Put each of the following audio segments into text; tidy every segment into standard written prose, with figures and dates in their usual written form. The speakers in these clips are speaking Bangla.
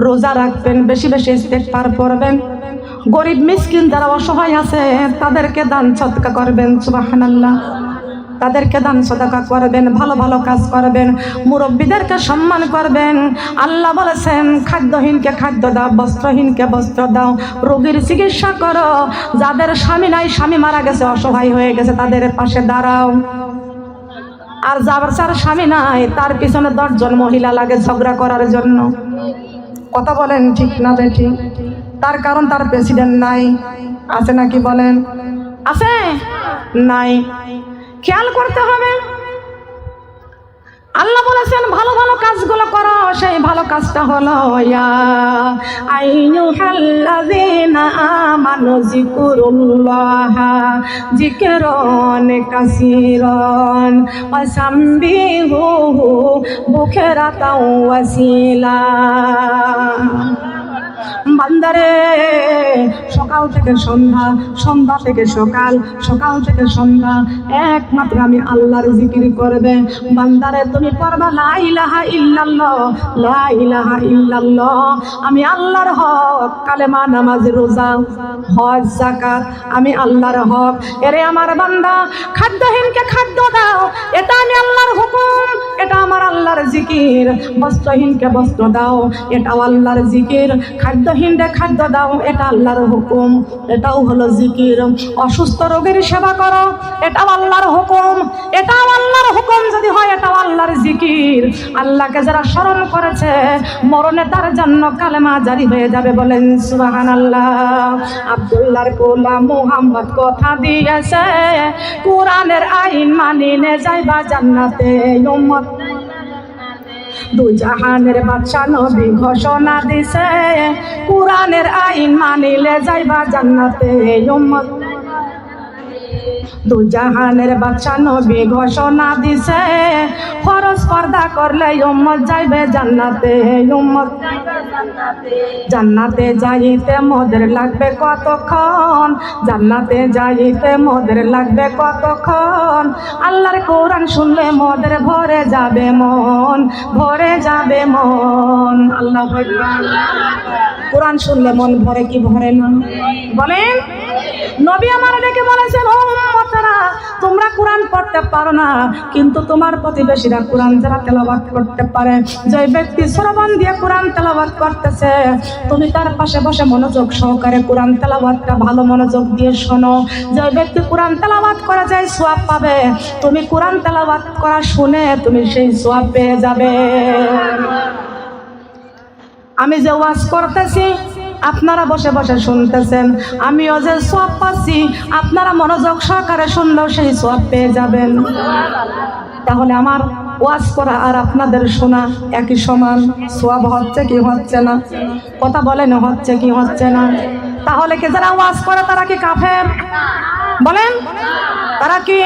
রোজা রাখবেন, বেশি বেশি ইস্তেগফার পড়বেন, গরিব মিসকিন যারা অসহায় আছে তাদেরকে দান সদকা করবেন, সুবহানাল্লাহ, তাদেরকে দান সদকা করবেন, ভালো ভালো কাজ করবেন, মুরব্বীদেরকে সম্মান করবেন। আল্লাহ বলেছেন খাদ্যহীনকে খাদ্য দাও, বস্ত্রহীনকে বস্ত্র দাও, রোগীর চিকিৎসা করো, যাদের স্বামী নাই, স্বামী মারা গেছে, অসহায় হয়ে গেছে, তাদের পাশে দাঁড়াও। আর যার স্বামী নাই তার পিছনে 10 জন মহিলা লাগে ঝগড়া করার জন্য। কথা বলেন ঠিক না বেঠিক? তার কারণ তার প্রেসিডেন্ট নাই, আছে নাকি বলেন? আছে নাই? খেয়াল করতে হবে। আল্লাহ বলেছেন ভালো ভালো কাজগুলো করো, সেই ভালো কাজটা হলো ইয়া আইয়ুহাল্লাযীনা আমানু যিকুরুল্লাহা যিকরান কাসীরান ওয়াসাব্বিহুহু বুকরাতাও ওয়াসিলা। বান্দারে সকাল থেকে সন্ধ্যা, সন্ধ্যা থেকে সকাল, সকাল থেকে সন্ধ্যা একমাত্র আমি আল্লাহর জিকির করবে। বান্দারে তুমি পড়বা লা ইলাহা ইল্লাল্লাহ, লা ইলাহা ইল্লাল্লাহ। আমি আল্লাহর হক, কালেমা, নামাজ, রোজা, হজ, যাকাত আমি আল্লাহর হক। এরে আমার বান্দা, খাদ্যহীনকে খাদ্য দাও, এটা আমি আল্লাহর হুকুম, এটা আমার আল্লাহর জিকির। বস্ত্রহীনকে বস্ত্র দাও, এটাও আল্লাহর জিকির। খাদ্যহীনকে খাদ্য দাও, এটা আল্লাহর হুকুম, এটাও হলো জিকির। অসুস্থ রোগীর সেবা করো, এটাও আল্লাহর হুকুম, এটাও আল্লাহর হুকুম যদি হয়, এটাও আল্লাহর জিকির। আল্লাহকে যারা স্মরণ করেছে মরণে তার জন্য কালেমা জারি হয়ে যাবে, বলেন সুবহানাল্লাহ। আব্দুল্লাহর গোলাম মুহাম্মদ কথা দিয়েছে, কোরআনের আইন মানিলে যাইবা জান্নাতে। উম্মত দু জাহানের বাদশা নবী ঘোষণা দিছে, কোরআনের আইন মানিলে যাইবা জান্নাতে। উম্মত দু জাহানের বাদশা নবী ঘোষণা দিছে, ফরজ পর্দা করলে উম্মত যাইবে জান্নাতে। উম্মত জান্নাতে যাইতে মোদের লাগবে কতক্ষণ, জান্নাতে যাইতে মোদের লাগবে কতক্ষণ। আল্লাহর কোরআন শুনলে মোদের ভরে যাবে মন, ভরে যাবে মন। আল্লাহু আকবার। কোরআন শুনলে মন ভরে কি ভরে না বলেন? নবী আমার ডেকে বলেছেন, ও উম্মতেরা, তোমরা কোরআন পড়তে পারো না, কিন্তু তোমার প্রতিবেশীরা কোরআন যারা তেলাওয়াত করতে পারে, যে ব্যক্তি শ্রবণ দিয়ে কোরআন তেলাওয়াত করতেছে, তুমি তার পাশে বসে মনোযোগ সহকারে কোরআন তেলাওয়াতটা ভালো মনোযোগ দিয়ে শোনো। যে ব্যক্তি কোরআন তেলাওয়াত করে যায় সওয়াব পাবে, তুমি কোরআন তেলাওয়াত করা শুনে তুমি সেই সওয়াব পেয়ে যাবে। আমি যে ওয়াজ করতেছি আপনারা বসে বসে শুনতেছেন, আমিও যে সওয়াব পাচ্ছি, আপনারা মনোযোগ সহকারে শুনলেও সেই সওয়াব পেয়ে যাবেন। তাহলে আমার ওয়াজ করা আর আপনাদের শোনা একই সমান, সওয়াব হচ্ছে কি হচ্ছে না? কথা বলেন, হচ্ছে কি হচ্ছে না? তাহলে কি যারা ওয়াজ করে তারা কি কাফের? বলেন, তারা কি?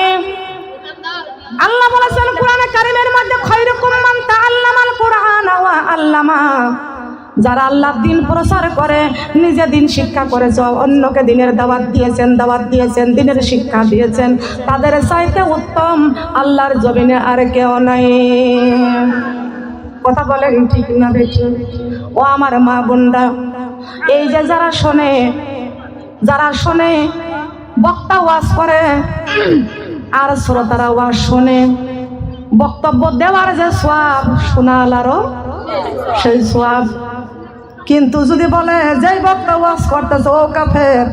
আল্লাহ বলেছেন কোরআনে কারীমের মধ্যে, খায়রুকুম মান তাআল্লামাল কুরআন ওয়া আল্লামা। যারা আল্লাহর দিন প্রচার করে, নিজে দিন শিক্ষা করেছে, অন্যকে দিনের দাওয়াত দিয়েছেন, দিনের শিক্ষা দিয়েছেন, তাদের চাইতে উত্তম আল্লাহর জমিনে আর কেউ নাই। কথা বলেন ঠিক না বেঠি? ও আমার মা বোনরা, এই যে যারা শোনে বক্তা ওয়াজ করে আর শ্রোতারা ওয়াজ শোনে, বক্তব্য দেওয়ার যে সওয়াব, শোনালারও সেই সওয়াব। কিন্তু যদি বলে যে বক্তা ওয়াজ করতেছে ও কাফের,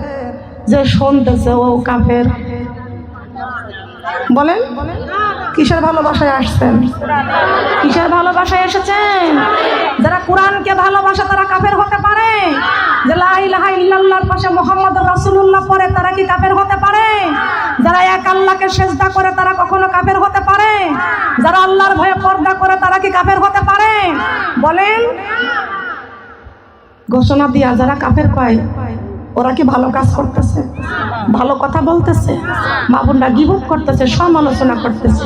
যে শুনতেছে ও কাফের, বলেন কিসের ভালোবাসায় আসছেন? কিসের ভালোবাসায় এসেছেন? যারা কোরআনকে ভালোবাসে তারা কাফের হতে পারে? যে লা ইলাহা ইল্লাল্লাহর পাশে মুহাম্মদুর রাসূলুল্লাহ পড়ে তারা কি কাফের হতে পারে? যারা এক আল্লাহকে সিজদা করে তারা কখনো কাফের হতে পারে? যারা আল্লাহর ভয়ে পর্দা করে তারা কি কাফের হতে পারে? বলেন। ঘোষণা দিয়া যারা কাফের পায়, ওরা কি ভালো কাজ করতেছে? ভালো কথা বলতেছে? মা বোনরা গীবত করতেছে, সমালোচনা করতেছে।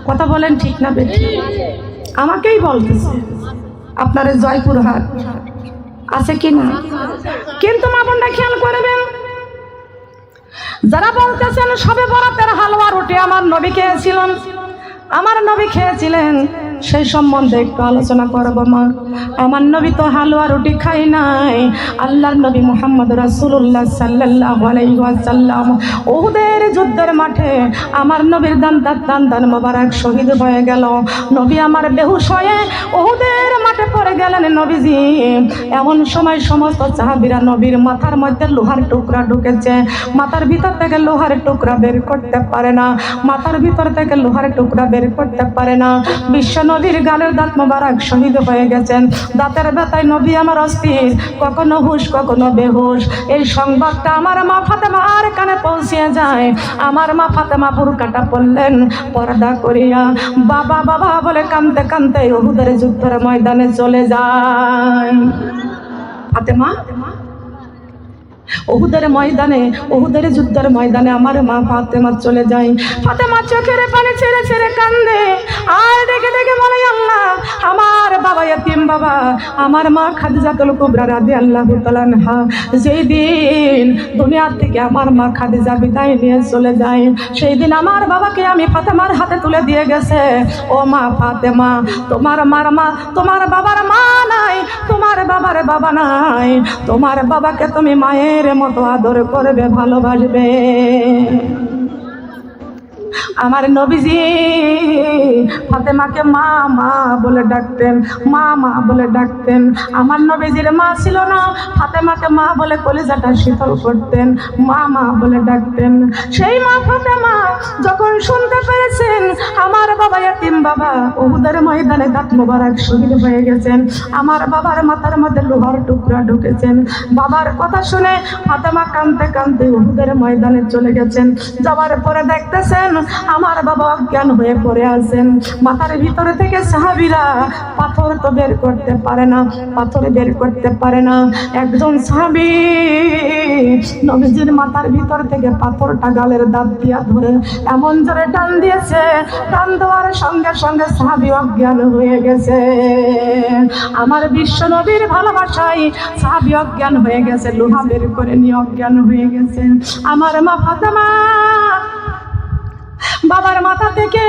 কথা বলেন ঠিক না বেঠিক? আমাকেই বলতেছে, আপনার জয়পুরহাট আছে কি না? কিন্তু মা বোনরা খেয়াল করবেন, যারা বলতেছেন সবে বরাতের হালুয়া রুটি আমার নবী খেয়েছিলেন, সেই সম্বন্ধে একটু আলোচনা করব মা। আমার নবী তো হালুয়া রুটি খাই নাই। আল্লাহর নবী মুহাম্মদ রাসূলুল্লাহ সাল্লাল্লাহু আলাইহি ওয়াসাল্লাম উহুদের যুদ্ধের মাঠে আমার নবীর দান মোবারক শহীদ হয়ে গেল। নবী আমার বেহুশ হয়ে উহুদের মাঠে পড়ে গেলেন নবীজি। এমন সময় সমস্ত সাহাবীরা নবীর মাথার মধ্যে লোহার টুকরা ঢুকেছে, মাথার ভিতর থেকে লোহার টুকরা বের করতে পারে না, মাথার ভিতর থেকে লোহার টুকরা বের করতে পারে না। বিশ্ব নবীর গালের দাঁত মোবারক শহীদ হয়ে গেছেন। দাঁতের ব্যথায় নবী আমার অস্থির, কখনো হুশ কখনো বেহুশ। এই সংবাদটা আমার মা ফাতেমার কানে পৌঁছে যায়। আমার মা ফাতেমা বুরকাটা পরলেন, পর্দা করিয়া বাবা বাবা বলে কাঁদতে কাঁদতে উহুদের যুদ্ধের ময়দানে চলে যায়। ফাতেমা উহুদের ময়দানে, উহুদের যুদ্ধের ময়দানে আমার মা ফাতেমা চলে যায়। ফাতেমা চোখের পানি ছেড়ে ছেড়ে কান্দে আর ডেকে ডেকে বলে, আল্লাহ আমার বাবা ইয়াতীম বাবা, আমার মা খাদিজাতুল কুবরা রাদিয়াল্লাহু তাআলা আনহা যেই দিন দুনিয়া থেকে আমার মা খাদিজা বিদায় নিয়ে চলে যায়, সেই দিন আমার বাবাকে আমি ফাতেমার হাতে তুলে দিয়ে গেছে। ও মা ফাতেমা, তোমার মার মা, তোমার বাবার মা নাই, তোমার বাবার বাবা নাই, তোমার বাবাকে তুমি মায়ের মতো আদর করবে, ভালোবাসবে। আমার নবীজি ফাতেমাকে মা মা বলে ডাকতেন, মা মা বলে ডাকতেন। আমার নবীজির মা ছিল না, ফাতেমাকে মা বলে কলিজাটা শীতল করতেন, মা মা বলে ডাকতেন। সেই মা ফাতেমা যখন শুনতে পেরেছেন আমার বাবা ইয়াতীম বাবা উহুদের ময়দানে দাঁত মোবারক শহীদ হয়ে গেছেন, আমার বাবার মাথার মধ্যে লোহার টুকরা ঢুকেছেন, বাবার কথা শুনে ফাতেমা কাঁদতে কাঁদতে উহুদের ময়দানে চলে গেছেন। যাওয়ার পরে দেখতেছেন আমার বাবা অজ্ঞান হয়ে পড়ে আছেন। মাথার ভিতরে থেকে সাহাবীরা পাথর তো বের করতে পারে না, পাথর বের করতে পারে না। একজন সাহাবী নবীজির মাথার ভিতর থেকে পাথরটা গালের দাঁত দিয়া ধরে এমন জোরে টান দিয়েছে, টান দেওয়ার সঙ্গে সঙ্গে সাহাবী অজ্ঞান হয়ে গেছে। আমার বিশ্ব নবীর ভালোবাসায় সাহাবী অজ্ঞান হয়ে গেছে, লোহা বের করে নিয়ে অজ্ঞান হয়ে গেছে। আমার মা ফাতেমা বাবার মাথা থেকে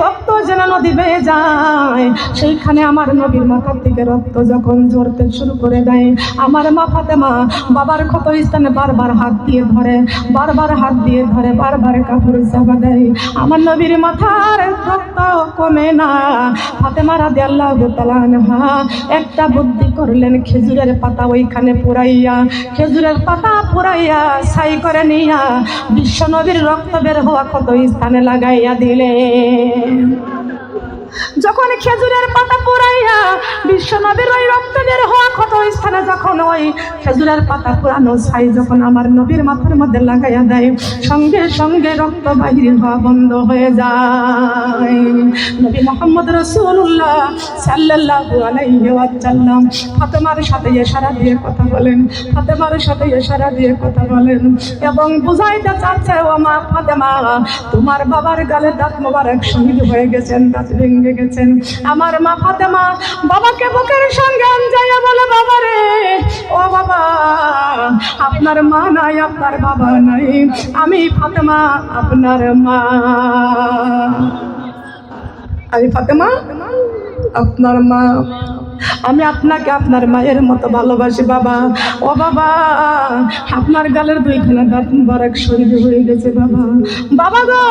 রক্ত যেন নদী বেয়ে যায়, সেইখানে আমার নবীর মাথা থেকে রক্ত যখন ঝরতে শুরু করে দেয়, আমার মা ফাতেমা বাবার ক্ষত স্থানে বারবার হাত দিয়ে ধরে, বারবার হাত দিয়ে ধরে, বারবার কাপড় চাপা দেয়। আমার নবীর মাথার রক্ত কমে না। ফাতেমা রাদিয়াল্লাহু তাআলা আনহা একটা বুদ্ধি করলেন, খেজুরের পাতা ওইখানে পুরাইয়া, খেজুরের পাতা পুরাইয়া ছাই করে নিয়া বিশ্ব নবীর রক্ত বের হওয়া ক্ষত স্থানে লাগাইয়া দিলেন। যখন খেজুরের পাতা পুরাইয়া বিশ্ব নবীর ওই রক্ত বের হওয়া ক্ষত স্থানে যখন ওই খেজুরের পাতা পুরানো ছাই যখন আমার নবীর মাথার মধ্যে লাগাইয়া দেয়, সঙ্গে সঙ্গে রক্ত বাহির হওয়া বন্ধ হয়ে যায়। নবী মুহাম্মদ রাসূলুল্লাহ সাল্লাল্লাহু আলাইহি ওয়াসাল্লাম ফাতেমার সাথে ইশারা দিয়ে কথা বলেন, ফাতেমার সাথে ইশারা দিয়ে কথা বলেন এবং বুঝাইতে চাচ্ছে, ও মা ফাতেমা, তোমার বাবার গালে দাঁত মোবারক শহীদ হয়ে গেছেন, দাঁত ভেঙে গেছেন। আমার মা ফাতেমা বাবাকে বুকের সঙ্গে আঞ্জাইয়া বলে, বাবা রে, ও বাবা, আপনার মা নাই, আপনার বাবা নাই, আমি ফাতেমা আপনার মা, আমি ফাতেমা আপনার মা, আমি আপনাকে আপনার মায়ের মতো ভালোবাসি বাবা। ও বাবা, আপনার গালের দুইখানা দাঁত মোবারক শহীদ হয়ে গেছে বাবা। বাবা গো,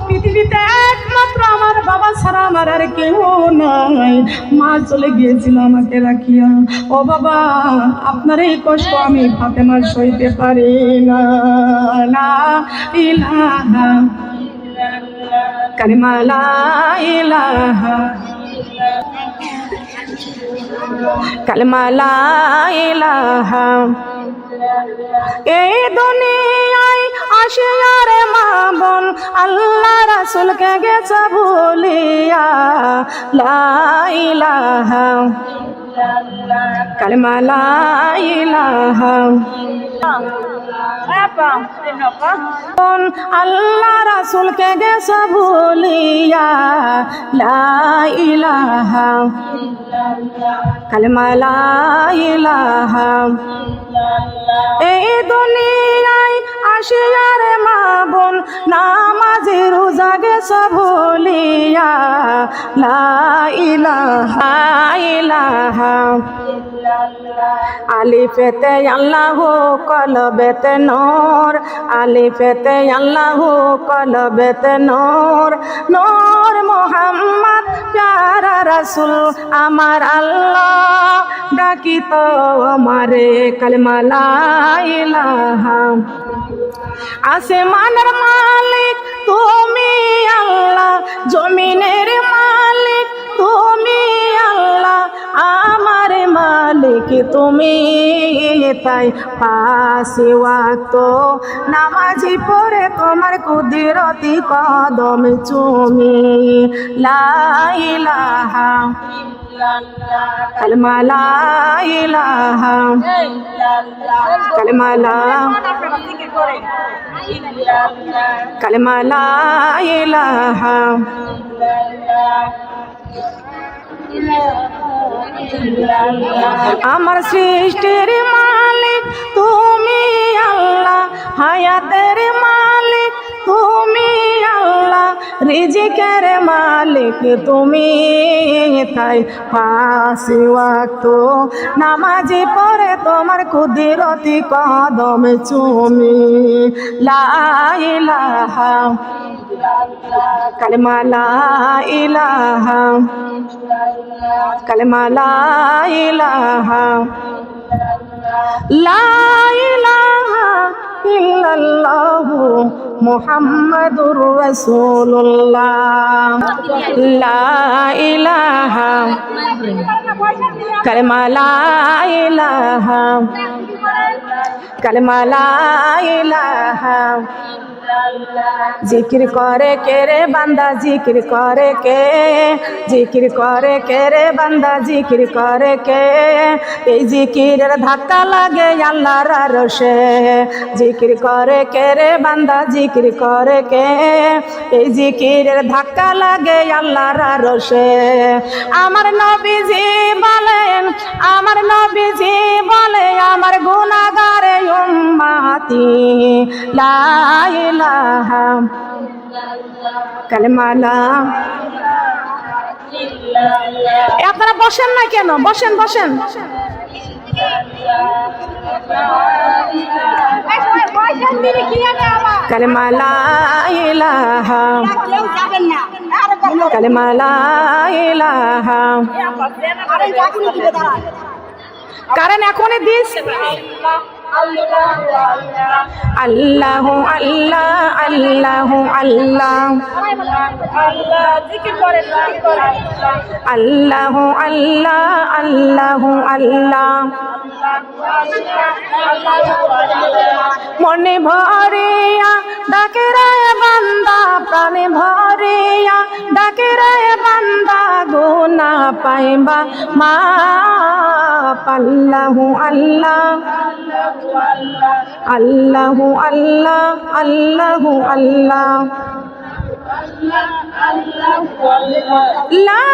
পৃথিবীতে একমাত্র আমার বাবা ছাড়া আমার আর কেউ নাই, মা চলে গিয়েছিল আমাকে রাখিয়া। ও বাবা, আপনার এই কষ্ট আমি ফাতেমা সইতে পারি না। লা ইলাহা কালিমা লা ইলাহা কালিমা লা ইলাহা। এই দুনিয়ায় আসিয়া রে মা বোন আল্লাহ রাসূলকে গেছে ভুলিয়া, লা ইলাহা কালিমা লা ইলাহা। আল্লাহ রাসূলকে গেছে ভুলিয়া, লা ইলাহা কালিমা লা ইলাহা। এই দুনিয়ায় বসিয়ার মা বোন নামাজি রোজা গেছে ভুলিয়া লা ইলাহা ইল্লাল্লাহ আলিফেতে আল্লাহু কলবেতে নূর আলিফেতে আল্লাহু কলবেতে নূর নূর মুহাম্মদ প্যারা রাসূল আমার আল্লাহ ডাকিত আমারে কালেমা লা ইলাহা আসমানের মালিক তুমি আল্লাহ জমিনের মালিক তুমি আল্লাহ আমার মালিক তুমি তাই পাঁচ ওয়াক্ত নামাজি পড়ে তোমার কুদরতি কদম চুমি লা ইলাহা কালেমা লা ইলাহা কালেমা লা কালেমা লা ইলাহা আমার সৃষ্টির মালিক তুমি আল্লাহ হায়াতের মালিক তুমি আল্লাহ রিজিকের মালিক তুমি তাই পাঁচ ওয়াক্ত নামাজি পড়ে তোমার কুদরতি কদম চুমি লা ইলাহা কালেমা লা ইলাহা কালেমা লা ইলাহা লা ইলাহা ইল্লাল্লাহু মুহাম্মাদুর রাসূলুল্লাহ লা ইলাহা কালেমা লা ইলাহা কালেমা লা ইলাহা জিকির করে কে রে বান্দা জিকির করে কে জিকির করে কে রে বান্দা জিকির করে কে এই জিকিরের ধাক্কা লাগে আল্লাহর আরশে জিকির করে কে রে বান্দা জিকির করে কে এই জিকিরের ধাক্কা লাগে আল্লাহর আরশে আমার নবীজি বলেন আমার নবীজি বলে আমার গুনাহগারে উম্মতি লা ইলাহা কালেমা লা আপনারা বসেন না কেন বসেন বসেন কালেমা লা ইলাহা কালেমা লা ইলাহা কারণ এখনই দিস আল্লাহু আল্লাহ আল্লাহু আল্লাহ আল্লাহু আল্লাহ আল্লাহু আল্লাহ মনে ভরিয়া ডাকে রে বান্দা প্রাণে ভরিয়া ডাকে রে বান্দা গুনা পাইবা মা আল্লাহু আল্লাহ আল্লাহু আল্লাহ আল্লাহু আল্লাহ লা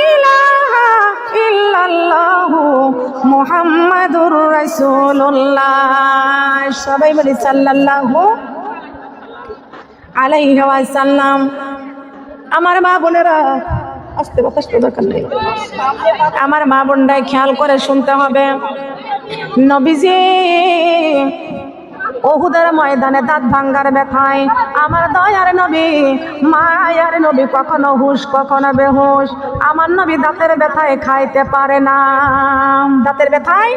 ইলাহা ইল্লাল্লাহু মুহাম্মাদুর রাসূলুল্লাহ সবাই বলি সাল্লাল্লাহু আলাইহি ওয়াসাল্লাম আমার মা বোনেরা আস্তে আস্তে দরকার নেই আমার মা বোনরা খেয়াল করে শুনতে হবে নবীজি ওহুদের ময়দানে দাঁত ভাঙ্গার ব্যথায় আমার দয়ার নবী মায়ার নবী কখনো হুশ কখনো বেহুশ আমার নবী দাঁতের ব্যথায় খাইতে পারে না দাঁতের ব্যথায়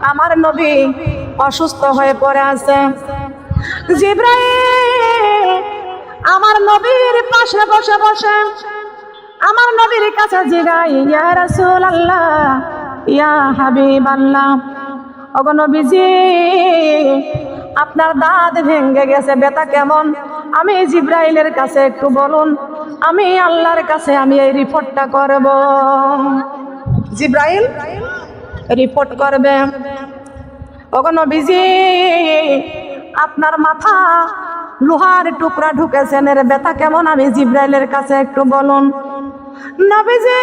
আমার নবী অসুস্থ হয়ে পড়ে আছে জিবরাইল আমার নবীর পাশে বসে বসে আমার নবীর কাছে জিগাই ইয়া রাসূলুল্লাহ ইয়া হাবিবাল্লাহ ওগো নবীজি আপনার দাঁত ভেঙে গেছে ব্যথা কেমন আমি জিবরাইলের কাছে একটু বলুন আমি আল্লাহর কাছে আমি এই রিপোর্টটা করব জিবরাইল রিপোর্ট করবে ওগো নবীজি আপনার মাথা লোহার টুকরা ঢুকেছেন এর ব্যথা কেমন আমি জিবরাইলের কাছে একটু বলুন নবীজি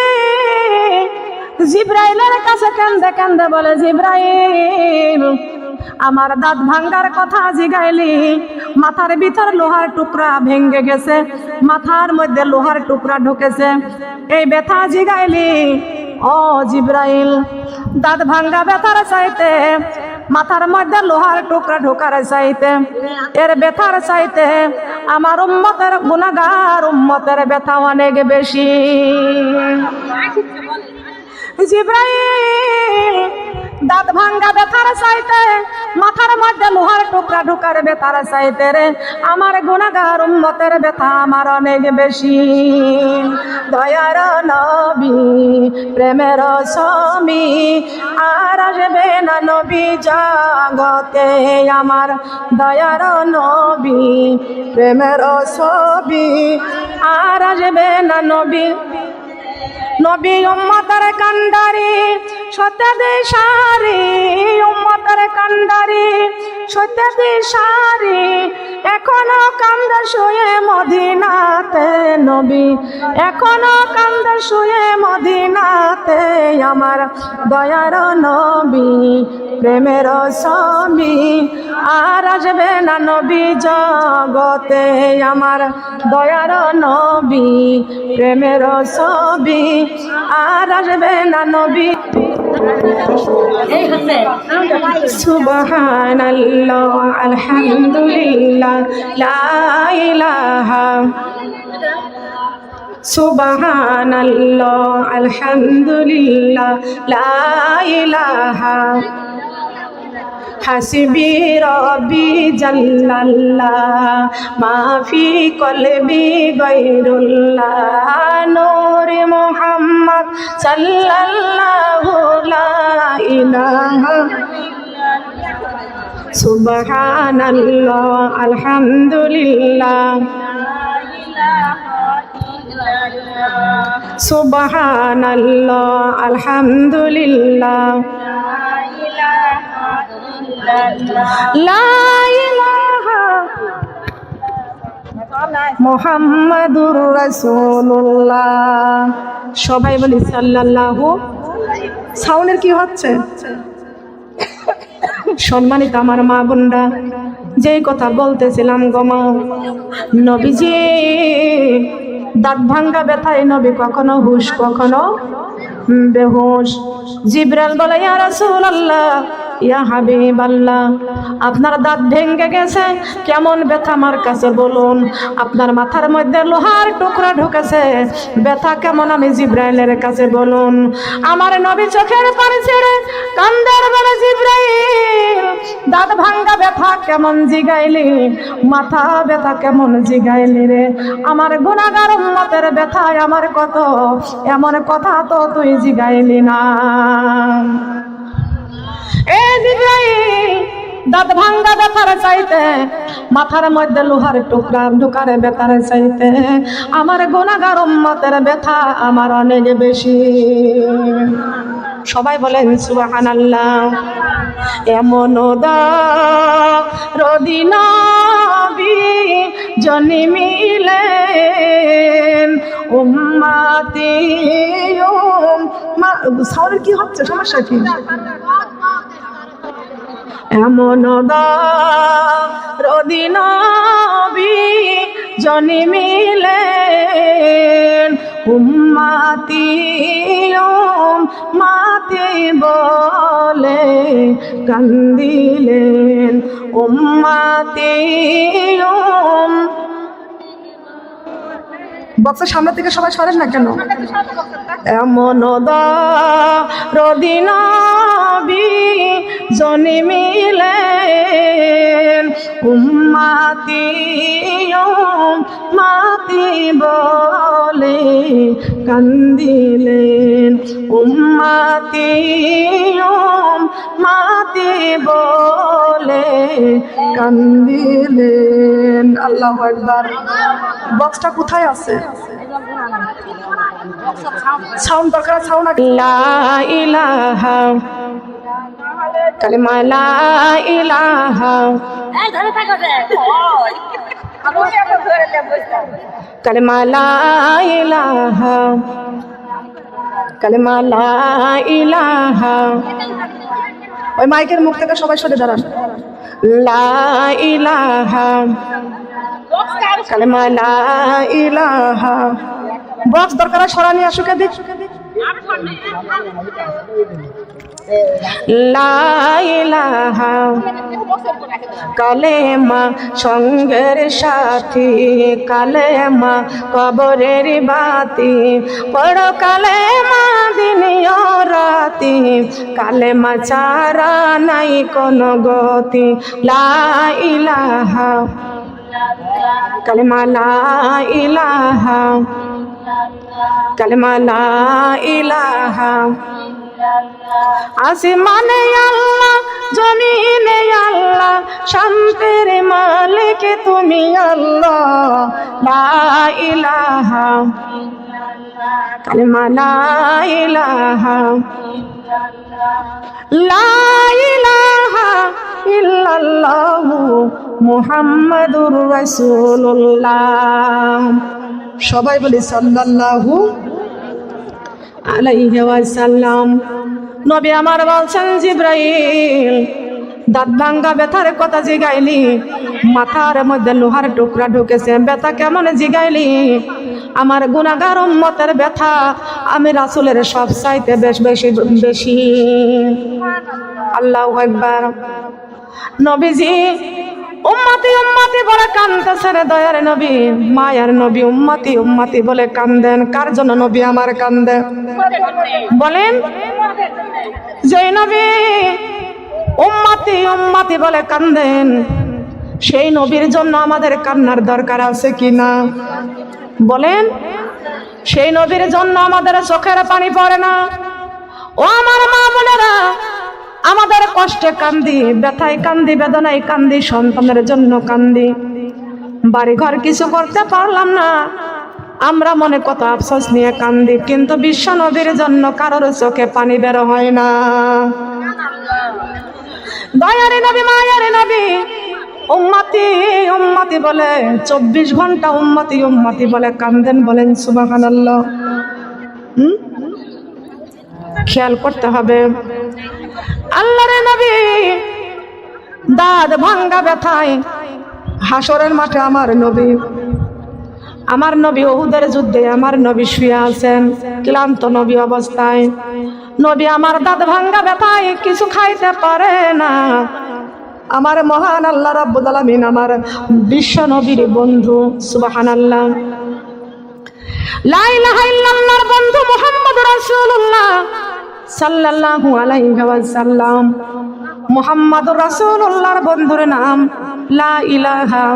জিবরাইলের কাছে কান্দে কান্দে বলে জিবরাইল আমার দাঁত ভাঙ্গার কথা জিগাইলি, মাথার ভিতর লোহার টুকরা ভেঙে গেছে, মাথার মধ্যে লোহার টুকরা ঢুকেছে, এই ব্যথা জিগাইলি। ও জিব্রাইল, দাঁত ভাঙ্গা ব্যথার চাইতে মাথার মধ্যে লোহার টুকরা ঢোকার চাইতে, এর ব্যথার চাইতে আমার উম্মতের গুনাহগার উম্মতের ব্যথা অনেক বেশি। জিব্রাইল, দাঁত ভাঙ্গা ব্যথার চাইতে মাথার মধ্যে লোহার টুকরা ঢোকার ব্যথার চাইতে রে আমার গুনাহগার উম্মতের ব্যথা আমার অনেক বেশি। দয়ার নবী, প্রেমের স্বামী, আর আসবে না নবী জগতে আমার। দয়ার নবী, প্রেমের ছবি, আর আসবে না নবী। নবী উম্মতের কান্ডারি সত্য দিশারি, উম্মতের কান্ডারি সত্য দিশারি, এখনো কান্দে শুয়ে মদিনাতে নবী, এখনো কান্দে শুয়ে মদিনাতে আমার দয়ার নবী, প্রেমের স্বামী, আর আসবে না নবী জগতে আমার। দয়ার নবী, প্রেমের ছবি, আর আসবে না নবী। সুবহানাল্লাহ, আলহামদুলিল্লাহ, লা ইলাহা। সুবহানাল্লাহ, আলহামদুলিল্লাহ, লা ইলাহা। হাসবি রব্বি জাল্লাল্লাহ, মাফি কলবি গায়রুল্লাহ, নূর মুহাম্মদ সাল্লাল্লাহু লা ইলাহা। সুবহানাল্লাহ, আলহামদুলিল্লাহ, সুবহানাল্লাহ, আলহামদুলিল্লাহ, লা ইলাহা মুহাম্মাদুর রাসূলুল্লাহ। সবাই বলি সাল্লাল্লাহু। সাউন্ডের কি হচ্ছে? সম্মানিত আমার মা বোনরা, যেই কথা বলতেছিলাম গমা, নবীজি দাঁত ভাঙ্গা ব্যথায় নবী কখনো হুশ কখনো বেহুশ। জিবরাইল বলে, ইয়া রাসূলুল্লাহ, ইয়া হাবিবাল্লাহ, আপনার দাঁত ভেঙে গেছে, কেমন ব্যথা আমার কাছে বলুন। আপনার মাথার মধ্যে লোহার টুকরা ঢুকেছে, ব্যথা কেমন আমি জিবরাইলের কাছে বলুন। আমার নবী চোখের পানি ছেড়ে কান্দার বলে, জিবরাইল, দাঁত ভাঙ্গা ব্যথা কেমন জিগাইলি, মাথা ব্যথা কেমন জিগাইলি রে। আমার গুনাহগার উম্মতের ব্যথা আমার কত, এমন কথা তো তুই জিগাইলি না। এ জিবরাইল, দাঁত ভাঙ্গা ব্যথার চাইতে মাথার মধ্যে লোহার টুকরা ঢোকার ব্যথার চাইতে আমার গুনাহগার উম্মতের ব্যথা আমার অনেক বেশি। সবাই বলেন সুবহানাল্লাহ। এমন দরদি নবী জন্মিলেন, উম্মতি সাউন্ড কি হচ্ছে, সমস্যা কি? এমন দরদি নবী জন্মিলেন, উম্মতি উম্মতি বলে কান্দিলেন, উম্মতি বক্সের সামনে থেকে সবাই সরেন না কেন? এমন দরদি নবী জন্মিলেন, উম্মতি উম্মতি বলে কান্দিলেন, উম্মতি উম্মতি বলে কান্দিলেন। আল্লাহু আকবার। বক্সটা কোথায় আছে? সাউন্ড দরকার, সাউন্ড। লা ইলাহা, কালিমা লা ইলাহা, কালিমা লা ইলাহা, কালিমা লা ইলাহা, ওই মাইকের মুখ থেকে সবাই সরে দাঁড়ান। লা ইলাহা, কালেমা লা ইলাহা। বক্স দরকার সরা নিয়ে আসুক এদিক। লা ইলাহা, কালেমা সঙ্গের সাথী, কালেমা কবরের বাতি, পড়ো কালেমা দিন ও রাতি, কালেমা ছাড়া নাই কোনো গতি। লা ইলাহা, কালেমা লা ইলাহা, কালেমা লা ইলাহা। আসমানে আল্লাহ, জমিনে আল্লাহ, শান্তির মালিক তুমি আল্লাহ। লা ইলাহা, কালেমা লা ইলাহা, লা ইলাহা ইল্লাল্লাহু মুহাম্মাদুর রাসূলুল্লাহ। সবাই বলি সাল্লাল্লাহু আলাইহি ওয়াসাল্লাম। নবী আমার বলছেন, জিবরাইল দাঁত ভাঙ্গা ব্যথার কথা জিগাইলি, মাথার মধ্যে লোহার টুকরা ঢুকেছে, ব্যথা কেমন জিগাইলি? আমার গুনাহগার উম্মতের ব্যথা আমি রাসূলের সব চাইতে বেশি বেশি। আল্লাহু আকবার। নবীজি উম্মতি উম্মতি বলে কাঁদতেছে রে দয়ার নবী, মায়ার নবী, উম্মতি উম্মতি বলে কান্দেন। কার জন্য নবী আমার কান্দে বলেন? যেই নবী উম্মতি উম্মতি বলে কান্দেন, সেই নবীর জন্য আমাদের কান্নার দরকার আছে কি না বলেন? সেই নবীর জন্য আমাদের চোখের পানি পড়ে না? ও আমার মা বোনেরা, আমাদের কষ্টে কান্দি, ব্যথায় কান্দি, বেদনায় কান্দি, সন্তানের জন্য কান্দি, বাড়ি ঘর কিছু করতে পারলাম না, আমরা মনে কত আফসোস নিয়ে কান্দি, কিন্তু বিশ্ব নবীর জন্য কারোর চোখে পানি বের হয় না। দয়ারে নবী, মায়ারে নবী, উম্মতি উম্মতি বলে 24 ঘন্টা উম্মতি উম্মতি বলে কান্দেন। বলেন সুবহানাল্লাহ। খেয়াল করতে হবে। আল্লাহর নবী দাঁত ভাঙ্গা ব্যথায় হাসরের মাঠে আমার নবী উহুদের যুদ্ধে আমার নবী শুয়ে আছেন ক্লান্ত নবী অবস্থায়। নবী আমার দাঁত ভাঙ্গা ব্যথায় কিছু খাইতে পারে না। আমার মহান আল্লাহ রাব্বুল আলামিন আমার বিশ্ব নবীর বন্ধু, সুবহানাল্লাহ, লা ইলাহা ইল্লাল্লাহর বন্ধু মুহাম্মদুর রাসূলুল্লাহ সাল্লাল্লাহু আলাইহি ওয়াসাল্লাম। মুহাম্মদুর রাসূলুল্লাহর বন্ধুর নাম লা ইলাহা।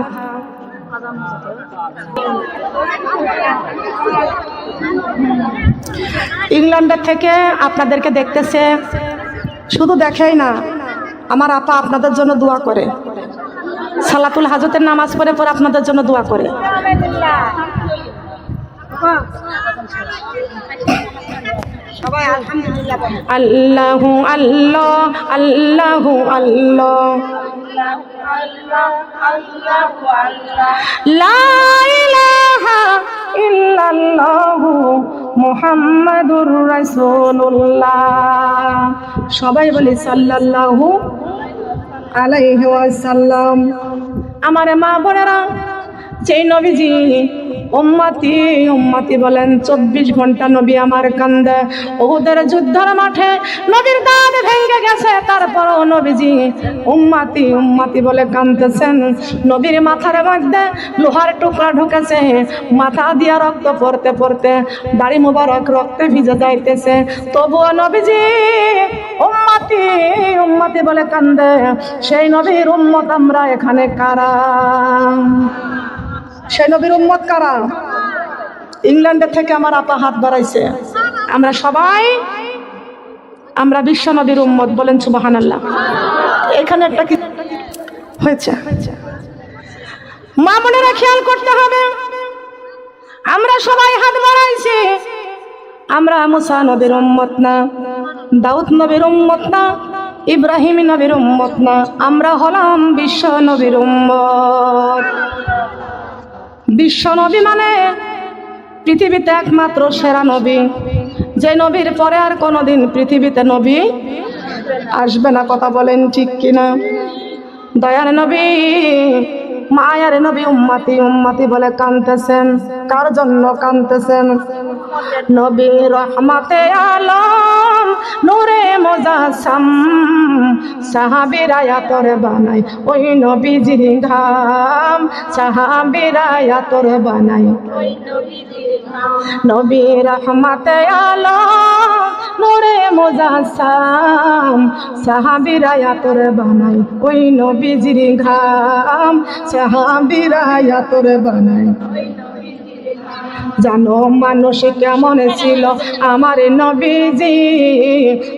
ইংল্যান্ড থেকে আপনাদেরকে দেখতেছে, শুধু দেখেই না, আমার আপা আপনাদের জন্য দোয়া করে, সালাতুল হাজতের নামাজ পড়ে পরে আপনাদের জন্য দোয়া করে। আল্লাহু আল্লাহ, আল্লাহু আল্লাহ, লা ইলাহা ইল্লাল্লাহু মুহাম্মাদুর রাসূলুল্লাহ। সবাই বলি সাল্লাল্লাহু আলাইহি ওয়াসাল্লাম। আমার মা বোনেরা, সেই নবীজি উম্মতি উম্মতি বলেন 24 ঘন্টা নবী আমার কান্দে। উহুদের যুদ্ধের মাঠে নবীর দাঁত ভেঙে গেছে, তারপরও নবীজি উম্মতি উম্মতি বলে কাঁদতেছেন। নবীর মাথার মধ্যে লোহার টুকরা ঢুকেছে, মাথা দিয়া রক্ত পড়তে পড়তে দাড়ি মুবারক রক্তে ভিজে যাইতেছে, তবুও নবীজি উম্মতি উম্মতি বলে কান্দে। সেই নবীর উম্মত আমরা এখানে কারা? সেই নবীর উম্মত কারা? ইংল্যান্ড থেকে আমার আপা হাত বাড়াইছে। আমরা সবাই আমরা বিশ্ব নবীর উম্মত। বলেন সুবহানাল্লাহ। এখানে একটা কি হয়েছে? মা বোনেরা খেয়াল করতে হবে, আমরা সবাই হাত বাড়াইছি। আমরা মুসা নবীর উম্মত না, দাউদ নবীর উম্মত না, ইব্রাহিম নবীর উম্মত না, আমরা হলাম বিশ্ব নবীর উম্মত। বিশ্ব নবী মানে পৃথিবীতে একমাত্র সেরা নবী, যে নবীর পরে আর কোনোদিন পৃথিবীতে নবী আসবে না, কথা বলেন ঠিক কিনা? দয়ার নবী, মায়ার নবী উম্মতি উম্মতি বলে কাঁদতেছেন। কার জন্য কাঁদতেছেন? নবী রহমতে আলম নূরে মুজাসসাম, সাহাবীরা আতর বানাই ওই নবীজির ঘাম, সাহাবীরা আতর বানাই ওই নবীজির ঘাম। নবী রহমতে আলম নূরে মুজাসসাম, সাহাবীরা আতর বানাই ওই নবীজির ঘাম, সাহাবীরা আতর বানাই। জানো মানুষ কেমন ছিল আমার নবীজি,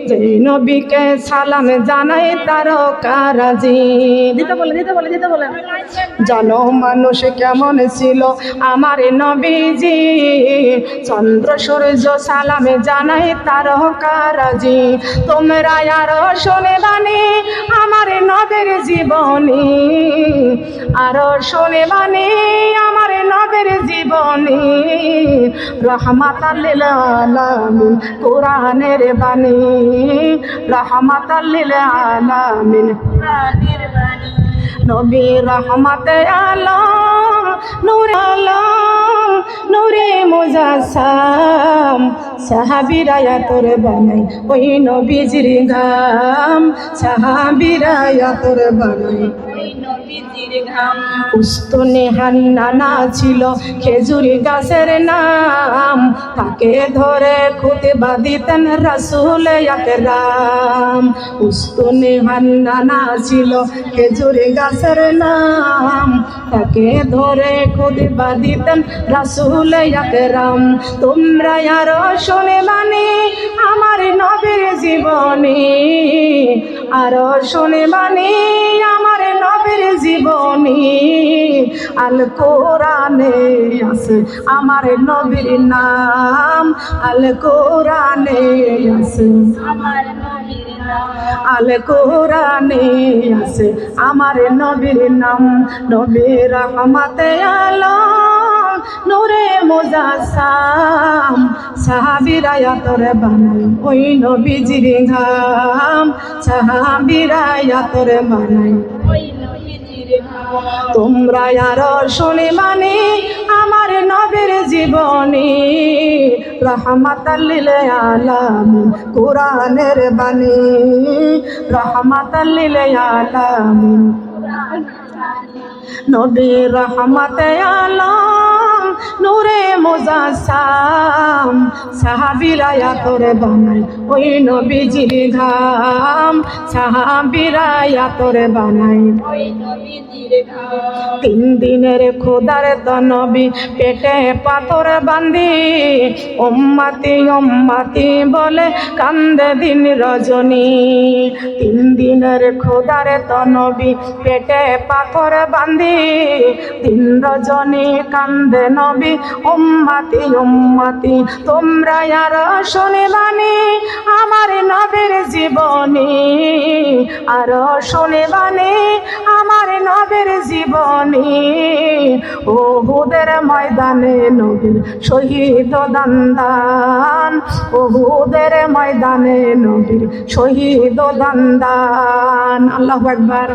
যে নবীকে সালাম জানাই তার কারাজি। দিতে বলে দিতে বলে দিতে বলে। জানো মানুষ কেমন ছিল আমার নবীজি, চন্দ্র সূর্য সালাম জানাই তার কারাজি। তোমরা আর শোনে বাণী আমার নবীর জীবনী, আর শোনে বাণী আমার নবীর জীবনী, রহমাতাল লিল আলামিন কোরআনের বাণী, রহমাতাল লিল আলামিন কোরআনের বাণী। নবী রহমতে আলম নূরে আলম নূরে মুজাসসাম, সাহাবীরা আতর বানাই ওই নবীজির ঘাম, সাহাবীরা আতর বানাই ওই নবীজির ঘাম। উস্তুনে হান্নানা ছিল খেজুর গাছের নাম, তাকে ধরে খুতবা দিতেন রাসূল আকরাম। উস্তুনে হান্নানা ছিল খেজুর গাছের নাম, তাকে ধরে খুতবা দিতেন রাসূল আকরাম। তোমরা আর শোনে বাণী আমার নবীর জীবনী, আর শোনে বাণী আমার নবীর জীবনী, আল কোরআনে আছে আমার নবীর নাম, আল কোরআনে আছে আমার নবীর নাম, আল কোরআনে আছে আমার নবীর নাম। নবী রহমতে আলম নূরে মুজাসসাম, সাহাবীরা আতর বানাই ওই নবীজির ঘাম, সাহাবীরা আতর বানাই ওই নবীজির ঘাম। তোমরা আর শোনে বাণী আমার নবীর জীবনী, রহমাতাল লিল আলামিন কোরআনের বাণী, রহমাতাল লিল আলামিন। নবী রহমতে আলম নূরে মুজাসসাম, সাহাবীরা আতর বানাই ওই নবীজির ঘাম, সাহাবীরা আতর বানাই ওই নবীজির ঘাম। 3 দিনের খোদার তো নবী পেটে পাথর বাঁধি, উম্মতি উম্মতি বলে কান্দে দিন রজনী। 3 দিনের খোদার তো নবী পেটে পাথর বাঁধি, 3 রজনী কান্দে নবী উম্মতি উম্মতি। তোমরা আর শোনে বাণী আমার নবীর জীবনী, আর শোনে বাণী আমার নবীর জীবনী। উহুদের ময়দানে নবীর শহীদ দান, উহুদের ময়দানে নবীর শহীদ দান। আল্লাহু আকবার।